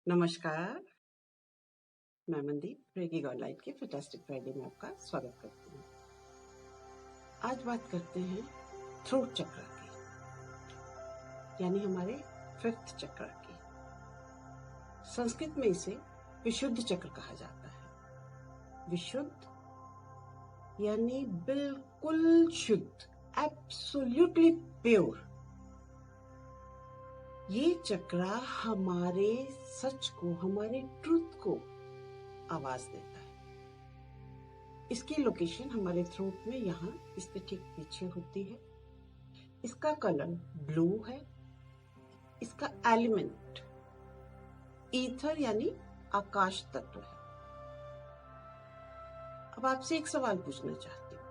नमस्कार, मैं मनदीप रेगी गॉडलाइट के फैंटास्टिक फ्राइडे में आपका स्वागत करती हूँ। आज बात करते हैं थ्रोट चक्र की, यानी हमारे 5th चक्र की। संस्कृत में इसे विशुद्ध चक्र कहा जाता है। विशुद्ध यानी बिल्कुल शुद्ध, एब्सोल्युटली प्योर। ये चक्र हमारे सच को, हमारे ट्रुथ को आवाज देता है। इसकी लोकेशन हमारे थ्रोट में यहाँ इसके ठीक पीछे होती है। इसका कलर ब्लू है। इसका एलिमेंट ईथर यानी आकाश तत्व है। अब आपसे एक सवाल पूछना चाहती हूँ,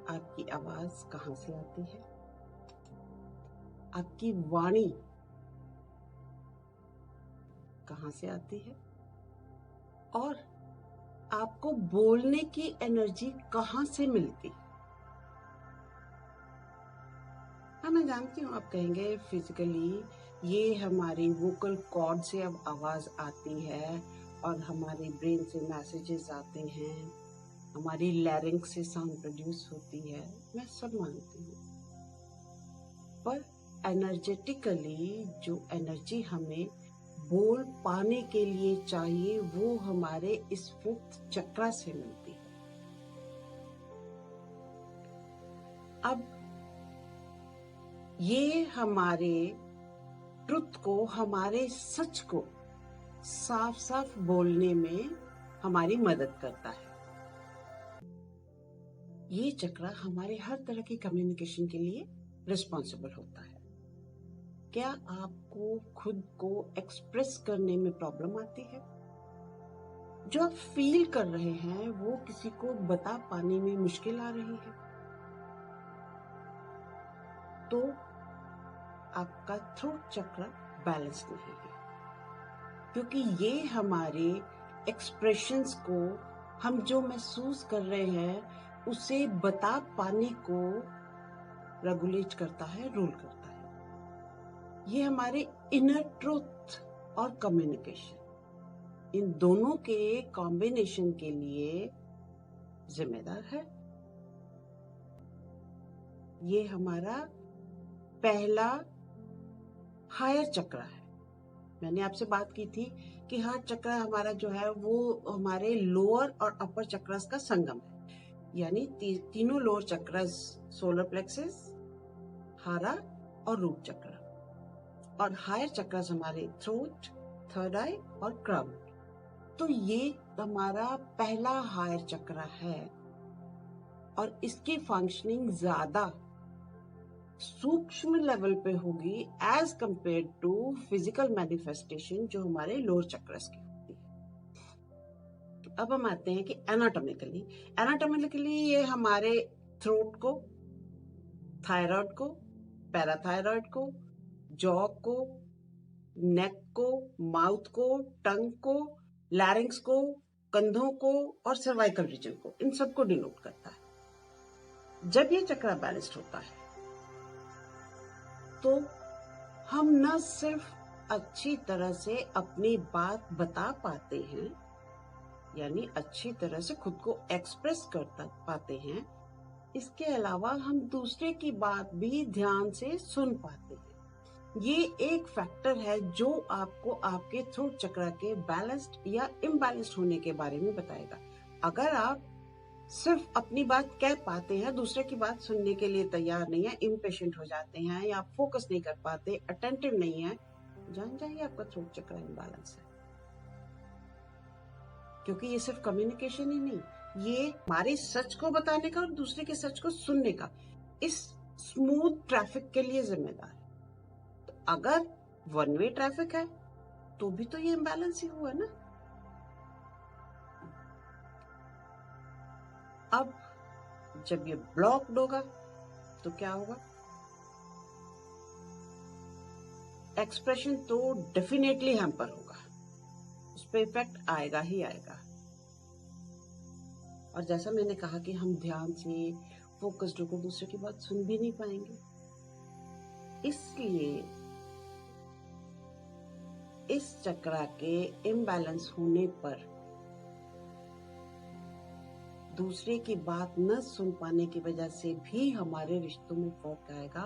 आपकी आवाज कहाँ से आती है? आपकी वाणी कहाँ से आती है? और आपको बोलने की एनर्जी कहाँ से मिलती? हाँ, मैं जानती हूँ आप कहेंगे फिजिकली ये हमारी वोकल कॉर्ड से अब आवाज आती है और हमारी ब्रेन से मैसेजेस आते हैं, हमारी लैरिंक्स से साउंड प्रोड्यूस होती है। मैं सब मानती हूँ, पर एनर्जेटिकली जो एनर्जी हमें बोल पाने के लिए चाहिए वो हमारे इस 5th चक्र से मिलती है। अब ये हमारे ट्रुथ को, हमारे सच को साफ साफ बोलने में हमारी मदद करता है। ये चक्र हमारे हर तरह की कम्युनिकेशन के लिए रिस्पॉन्सिबल होता है। क्या आपको खुद को एक्सप्रेस करने में प्रॉब्लम आती है? जो आप फील कर रहे हैं वो किसी को बता पाने में मुश्किल आ रही है, तो आपका थ्रोट चक्र बैलेंस नहीं है, क्योंकि ये हमारे एक्सप्रेशंस को, हम जो महसूस कर रहे हैं उसे बता पाने को रेगुलेट करता है, रूल करता है। ये हमारे इनर ट्रुथ और कम्युनिकेशन, इन दोनों के कॉम्बिनेशन के लिए जिम्मेदार है। ये हमारा पहला हायर चक्र है। मैंने आपसे बात की थी कि हार्ट चक्र हमारा जो है वो हमारे लोअर और अपर चक्रस का संगम है, यानी तीनों लोअर चक्रस, सोलर प्लेक्सस, हारा और रूट चक्र, और हायर चक्रस हमारे थ्रोट, थर्ड आई और क्राउन। तो ये हमारा पहला हायर चक्र है और इसकी फंक्शनिंग ज्यादा सूक्ष्म लेवल पे होगी as compared to physical manifestation जो हमारे लोअर चक्रस की होती है। अब हम आते हैं कि एनाटॉमिकली ये हमारे थ्रोट को, थायराइड को, पैराथायराइड को, जॉ को, नेक को, माउथ को, टंग को, लैरिंक्स को, कंधों को और सर्वाइकल रीजन को, इन सबको डिनोट करता है। जब ये चक्र बैलेंस्ड होता है तो हम न सिर्फ अच्छी तरह से अपनी बात बता पाते हैं, यानी अच्छी तरह से खुद को एक्सप्रेस कर पाते हैं, इसके अलावा हम दूसरे की बात भी ध्यान से सुन पाते हैं। ये एक फैक्टर है जो आपको आपके थ्रोट चक्र के बैलेंस्ड या इम्बैलेंस्ड होने के बारे में बताएगा। अगर आप सिर्फ अपनी बात कह पाते हैं, दूसरे की बात सुनने के लिए तैयार नहीं है, इम्पेशेंट हो जाते हैं या फोकस नहीं कर पाते, अटेंटिव नहीं है, जान जाइए आपका थ्रोट चक्र इम्बैलेंस है। क्योंकि ये सिर्फ कम्युनिकेशन ही नहीं, ये हमारे सच को बताने का और दूसरे के सच को सुनने का, इस स्मूथ ट्रैफिक के लिए जिम्मेदार है। तो अगर वन वे ट्रैफिक है तो भी तो ये इम्बैलेंस ही हुआ ना। अब जब ये ब्लॉक्ड होगा तो क्या होगा? एक्सप्रेशन तो डेफिनेटली हैम्पर होगा, उस पर इफेक्ट आएगा ही आएगा। और जैसा मैंने कहा कि हम ध्यान से फोकस्ड होकर दूसरे की बात सुन भी नहीं पाएंगे, इसलिए इस चक्रा के इम्बैलेंस होने पर दूसरे की बात न सुन पाने की वजह से भी हमारे रिश्तों में फर्क आएगा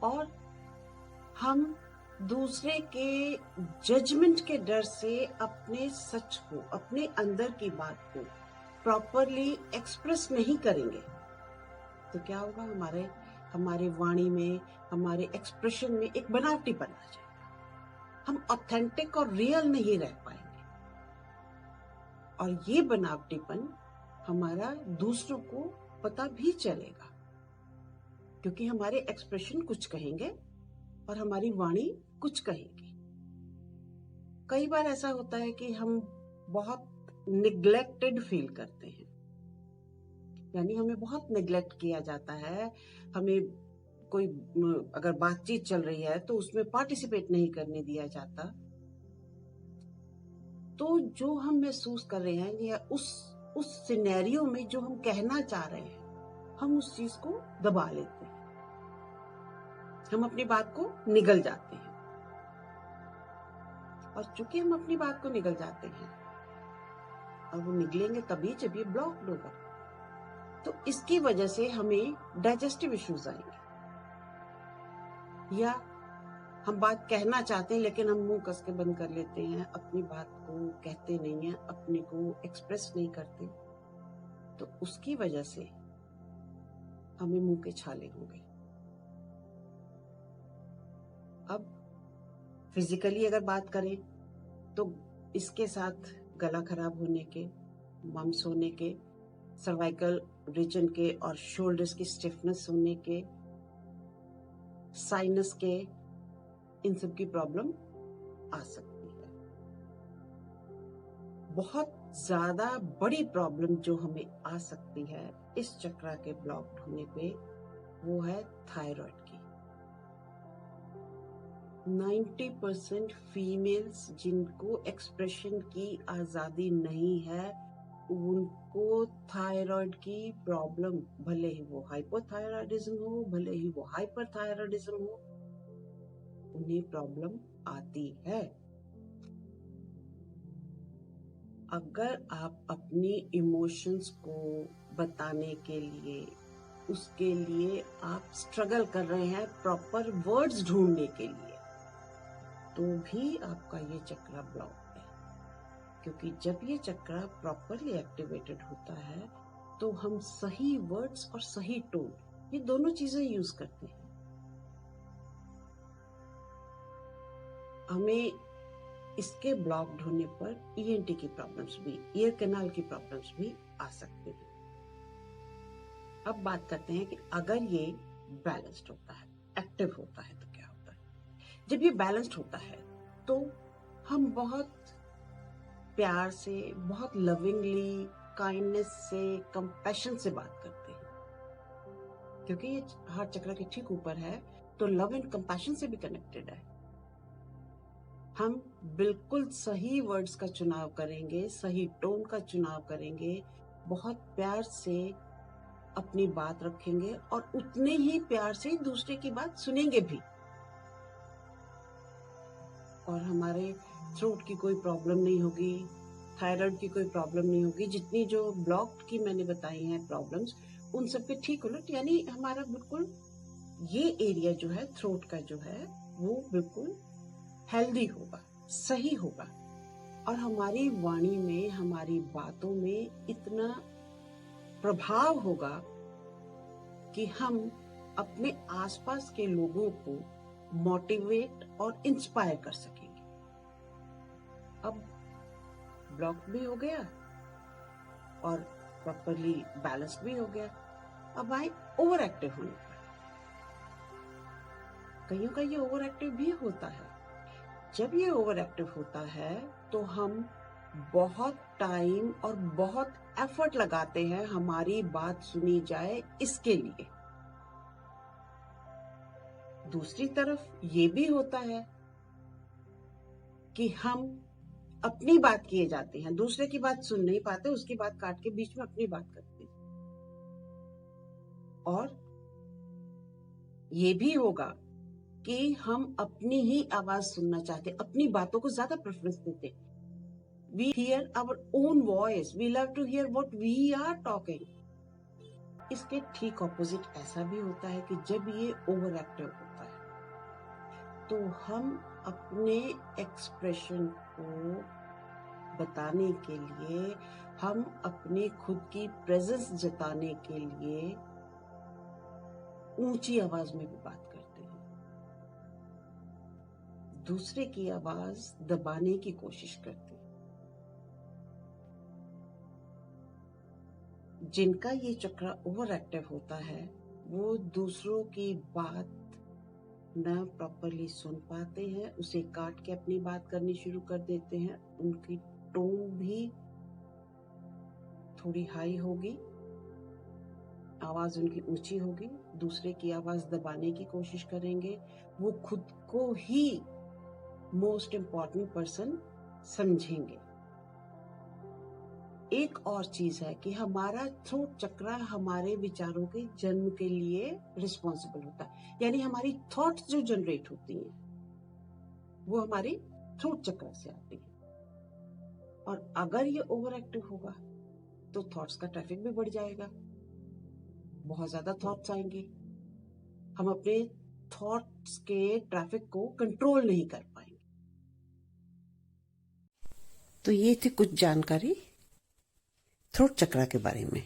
और हम दूसरे के जजमेंट के डर से अपने सच को, अपने अंदर की बात को प्रॉपरली एक्सप्रेस नहीं करेंगे तो क्या होगा, हमारे वाणी में, हमारे एक्सप्रेशन में एक बनावटीपन आ जाएगा। हम ऑथेंटिक और रियल नहीं रह पाएंगे और ये बनावटीपन हमारा दूसरों को पता भी चलेगा क्योंकि हमारे एक्सप्रेशन कुछ कहेंगे और हमारी वाणी कुछ कहेगी। कई बार ऐसा होता है कि हम बहुत निग्लेक्टेड फील करते हैं, यानी हमें बहुत निग्लेक्ट किया जाता है। हमें कोई अगर बातचीत चल रही है तो उसमें पार्टिसिपेट नहीं करने दिया जाता। तो जो हम महसूस कर रहे हैं या उस सिनेरियो में जो हम कहना चाह रहे हैं, हम उस चीज को दबा लेते हैं, हम अपनी बात को निगल जाते हैं। और चूंकि हम अपनी बात को निगल जाते हैं, और वो निगलेंगे तभी जब ये ब्लॉक होगा, तो इसकी वजह से हमें डाइजेस्टिव इश्यूज आएंगे। या हम बात कहना चाहते हैं लेकिन हम मुंह कस के बंद कर लेते हैं, अपनी बात को कहते नहीं है, अपने को एक्सप्रेस नहीं करते, तो उसकी वजह से हमें मुंह के छाले होंगे। अब फिजिकली अगर बात करें तो इसके साथ गला खराब होने के, मम्स होने के, सर्वाइकल रीजन के और शोल्डर्स की स्टिफनेस होने के, साइनस के, इन सब की प्रॉब्लम आ सकती है। बहुत ज्यादा बड़ी प्रॉब्लम जो हमें आ सकती है इस चक्रा के ब्लॉक होने पे, वो है थायराइड की। 90% फीमेल्स जिनको एक्सप्रेशन की आजादी नहीं है, उनको थायराइड की प्रॉब्लम, भले ही वो हाइपोथायराइडिज्म हो, भले ही वो हाइपरथायराइडिज्म हो, उन्हें प्रॉब्लम आती है। अगर आप अपनी इमोशंस को बताने के लिए, उसके लिए आप स्ट्रगल कर रहे हैं प्रॉपर वर्ड्स ढूंढने के लिए, तो भी आपका ये चक्रा ब्लॉक है। क्योंकि जब ये चक्रा प्रॉपरली एक्टिवेटेड होता है तो हम सही वर्ड्स और सही टोन, ये दोनों चीजें यूज करते हैं। हमें इसके ब्लॉक्ड होने पर ईएनटी की प्रॉब्लम्स भी, ईयर कैनाल की प्रॉब्लम्स भी आ सकती हैं। अब बात करते हैं कि अगर ये बैलेंस्ड होता है, एक्टिव होता है, तो क्या होता है। जब ये बैलेंस्ड होता है तो हम बहुत प्यार से, बहुत लविंगली, काइंडनेस से, कंपैशन से बात करते हैं। क्योंकि ये हार्ट चक्र के ठीक ऊपर है तो लव एंड कंपैशन से भी कनेक्टेड है। हम बिल्कुल सही वर्ड्स का चुनाव करेंगे, सही टोन का चुनाव करेंगे, बहुत प्यार से अपनी बात रखेंगे और उतने ही प्यार से दूसरे की बात सुनेंगे भी। और हमारे थ्रोट की कोई प्रॉब्लम नहीं होगी, थायराइड की कोई प्रॉब्लम नहीं होगी। जितनी जो ब्लॉक की मैंने बताई हैं प्रॉब्लम्स, उन सब के ठीक उलट, यानी हमारा बिल्कुल ये एरिया जो है थ्रोट का जो है वो बिल्कुल हेल्दी होगा, सही होगा। और हमारी वाणी में, हमारी बातों में इतना प्रभाव होगा कि हम अपने आसपास के लोगों को मोटिवेट और इंस्पायर कर सकेंगे। अब ब्लॉक भी हो गया और प्रॉपरली बैलेंस भी हो गया। अब आए ओवर एक्टिव होने पर। कईयों का ये ओवर एक्टिव भी होता है। जब ये ओवर एक्टिव होता है तो हम बहुत टाइम और बहुत एफर्ट लगाते हैं हमारी बात सुनी जाए इसके लिए। दूसरी तरफ ये भी होता है कि हम अपनी बात किए जाते हैं, दूसरे की बात सुन नहीं पाते, उसकी बात काट के बीच में अपनी बात करते हैं। और ये भी होगा कि हम अपनी ही आवाज सुनना चाहते, अपनी बातों को ज्यादा प्रेफरेंस देते। We hear our own voice. We love to hear what we are talking. इसके ठीक ऑपोजिट ऐसा भी होता है कि जब ये ओवर एक्टिव होता है तो हम अपने एक्सप्रेशन को बताने के लिए, हम अपने खुद की प्रेजेंस जताने के लिए ऊंची आवाज में भी बात करते हैं, दूसरे की आवाज दबाने की कोशिश करते हैं। जिनका ये चक्र ओवर एक्टिव होता है वो दूसरों की बात न प्रॉपरली सुन पाते हैं, उसे काट के अपनी बात करनी शुरू कर देते हैं। उनकी टोन भी थोड़ी हाई होगी, आवाज उनकी ऊंची होगी, दूसरे की आवाज दबाने की कोशिश करेंगे। वो खुद को ही मोस्ट इम्पॉर्टेंट पर्सन समझेंगे। एक और चीज है कि हमारा थ्रोट चक्र हमारे विचारों के जन्म के लिए रिस्पॉन्सिबल होता है, यानी हमारी थॉट्स जो जनरेट होती हैं वो हमारे थ्रोट चक्र से आती है। और अगर ये ओवर एक्टिव होगा तो थॉट्स का ट्रैफिक भी बढ़ जाएगा, बहुत ज्यादा थॉट्स आएंगे, हम अपने थॉट्स के ट्रैफिक को कंट्रोल नहीं कर पाएंगे। तो ये थी कुछ जानकारी थ्रोट चक्र के बारे में।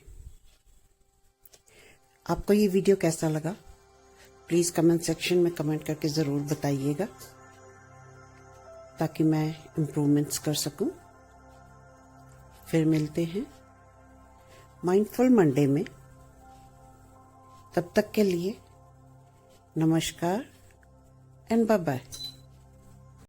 आपको ये वीडियो कैसा लगा प्लीज कमेंट सेक्शन में कमेंट करके जरूर बताइएगा ताकि मैं इम्प्रूवमेंट्स कर सकूं। फिर मिलते हैं माइंडफुल मंडे में। तब तक के लिए नमस्कार एंड बाय बाय।